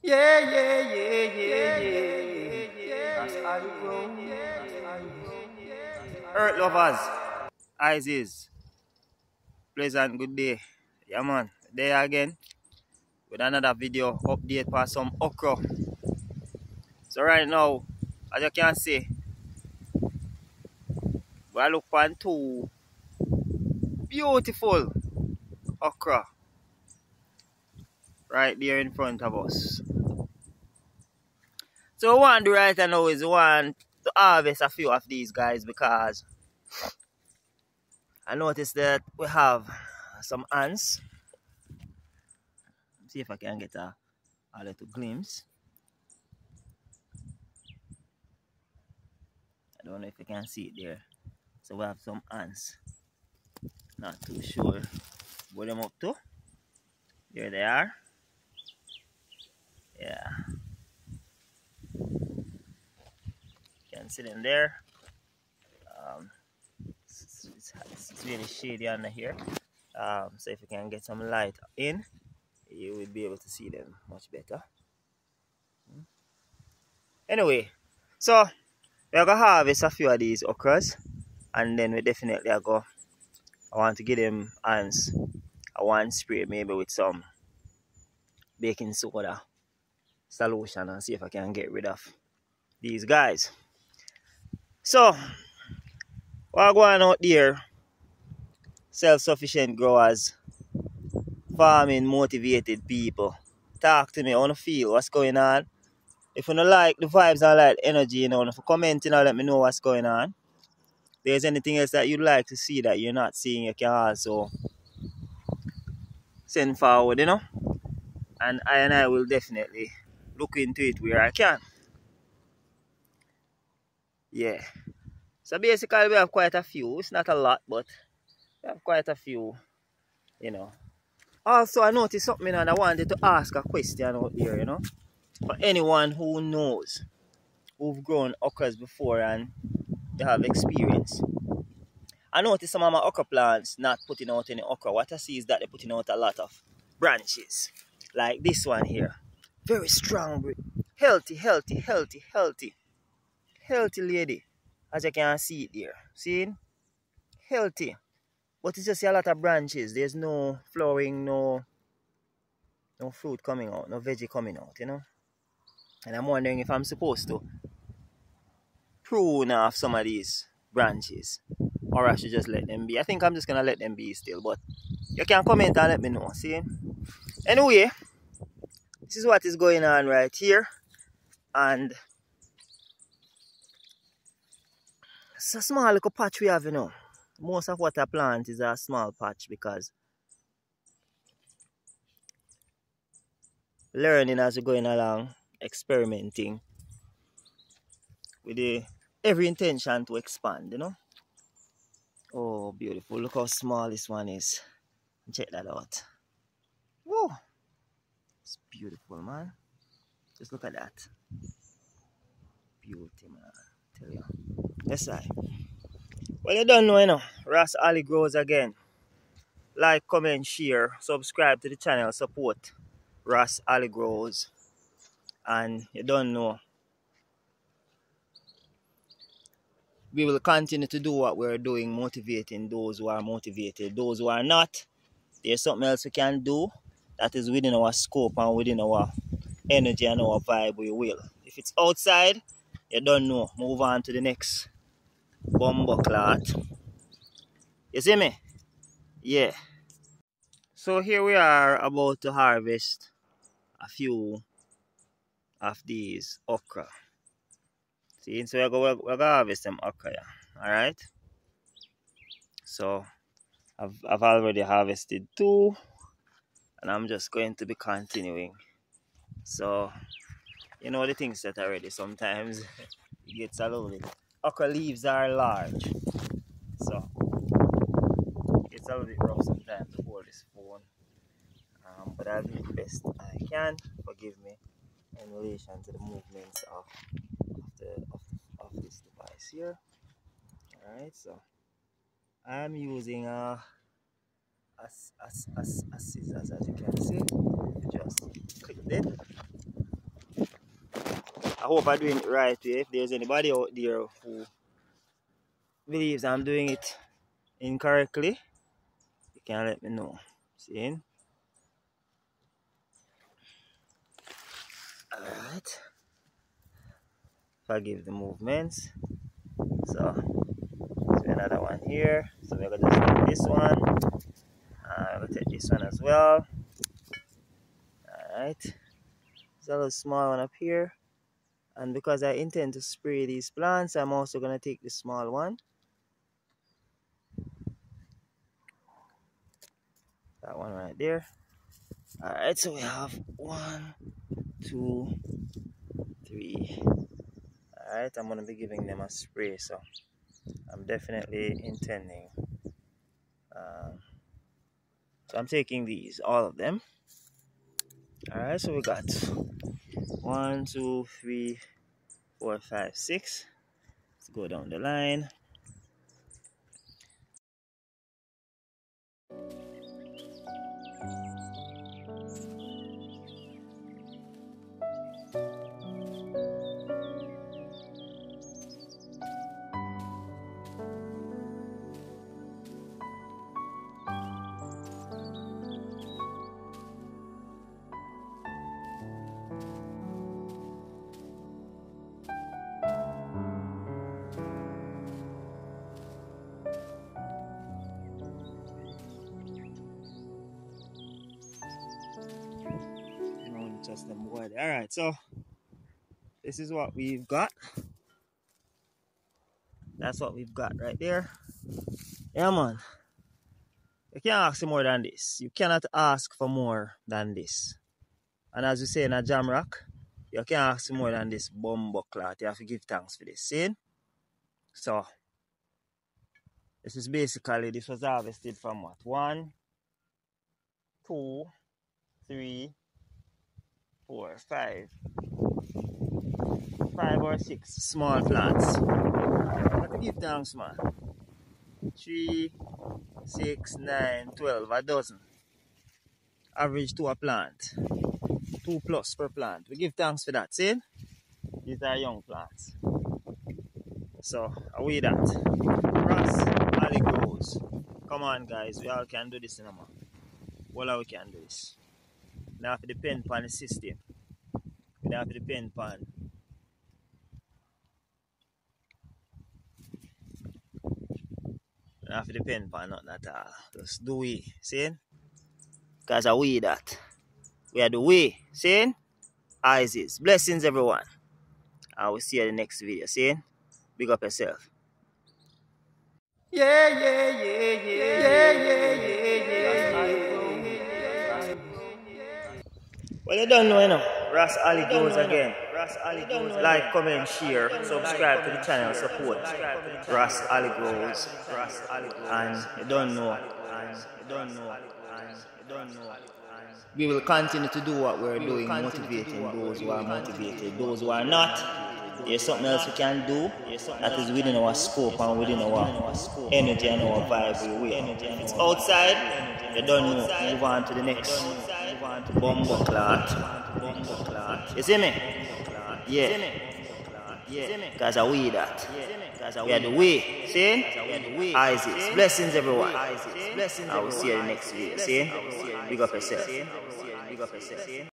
Yeah, yeah, yeah, yeah, yeah, yeah. That's how you grow. Earth lovers, eyes is pleasant good day. Yeah man, there again with another video update for some okra. So right now, as you can see, we look for two beautiful okra right there in front of us. So what we want to do right now is we want to harvest a few of these guys because I noticed that we have some ants. See if I can get a little glimpse. I don't know if you can see it there. So we have some ants. Not too sure what them up to. There they are. Yeah. You can see them there. It's really shady under here. So if you can get some light in, you will be able to see them much better. Anyway, so we're gonna harvest a few of these okras, and then we definitely I want to give them ants a one spray maybe with some baking soda solution and see if I can get rid of these guys. So we're going out there, self-sufficient growers, farming motivated people. Talk to me, I want to feel what's going on. If you don't like the vibes and like the energy, if you comment, let me know what's going on. If there's anything else that you'd like to see that you're not seeing, you can also send forward, and I will definitely look into it where I can. Yeah. So basically we have quite a few. It's not a lot, but we have quite a few, Also, I noticed something and I wanted to ask a question out here, For anyone who knows, who've grown okras before and they have experience. I noticed some of my okra plants not putting out any okra. What I see is that they're putting out a lot of branches. Like this one here. Very strong, healthy, healthy, healthy, healthy. Healthy lady. As you can see it there. See? Healthy. But it's just a lot of branches. There's no flowering, no fruit coming out, no veggie coming out, And I'm wondering if I'm supposed to prune off some of these branches, or I should just let them be. I think I'm just gonna let them be still, but you can comment and let me know. See? Anyway, this is what is going on right here, and it's a small little patch we have, Most of what I plant is a small patch because learning as we're going along, experimenting with every intention to expand, Oh, beautiful. Look how small this one is. Check that out. Whoa. It's beautiful, man. Just look at that. Beauty, man. Tell you. Yes, I. Well, you don't know, Ross Ali Grows again. Like, comment, share, subscribe to the channel, support Ross Ali Grows. And you don't know, we will continue to do what we're doing, motivating those who are motivated. Those who are not, there's something else we can do that is within our scope and within our energy and our vibe. We will. If it's outside, you don't know. Move on to the next bumbo clot. You see me? Yeah. So here we are about to harvest a few of these okra. See, so we're going to harvest them okra, yeah. Alright? So I've already harvested two, and I'm just going to be continuing. So the things that already sometimes it gets a little bit. Okra leaves are large, so it's a little bit rough sometimes to hold this phone. But I'll do the best I can. Forgive me in relation to the movements of this device here. Alright, so I'm using a scissors, as you can see. Just click it. hope I'm doing it right way. If there's anybody out there who believes I'm doing it incorrectly, you can let me know. See? Alright. Forgive the movements. So another one here. So we're gonna just take this one. We're gonna take this one as well. Alright. There's a little small one up here. And because I intend to spray these plants, I'm also gonna take the small one. That one right there. Alright, so we have 1, 2, 3. Alright, I'm gonna be giving them a spray, so I'm definitely intending. So I'm taking these, all of them. Alright, so we got 1, 2, 3, 4, 5, 6. Let's go down the line. Just them wide. Alright, so this is what we've got. That's what we've got right there. Yeah, man. You can't ask for more than this. You cannot ask for more than this. And as we say in a jam rock, you can't ask for more than this bumbo cloth. You have to give thanks for this. See? So this is basically, this was harvested from what? 1, 2, 3, 4, 5 or 6 small plants. I have to give thanks, man. 3, 6, 9, 12, a dozen. Average to a plant. 2 plus per plant. We give thanks for that, see? These are young plants. So, away that. Ross, alley grows. Come on, guys. We all can do this, you know, man. Well, we can do this. We don't have to depend upon the system. We don't have to depend upon. We don't have to depend upon nothing at all. Just do we. See? Because I we that. We are the way. See? Eyes is. Blessings, everyone. I will see you in the next video. See? Big up yourself. Yeah, yeah, yeah, yeah, yeah, yeah, yeah, yeah. Well, you don't know, you know. Ross Ali goes again. Like, comment, share, subscribe to the channel, support Ross Ali Grows. And you don't know. We will continue to do what we're doing, motivating those who are motivated. Those who are not, there's something else we can do that is within our scope and within our energy and our vibe. If it's outside, you don't know. Move on to the next bumbo clot. You see me? Yeah. Because I we that. We are the way. See? Eyes is. Blessings, everyone. I will see you in the next video. See? Big up yourself.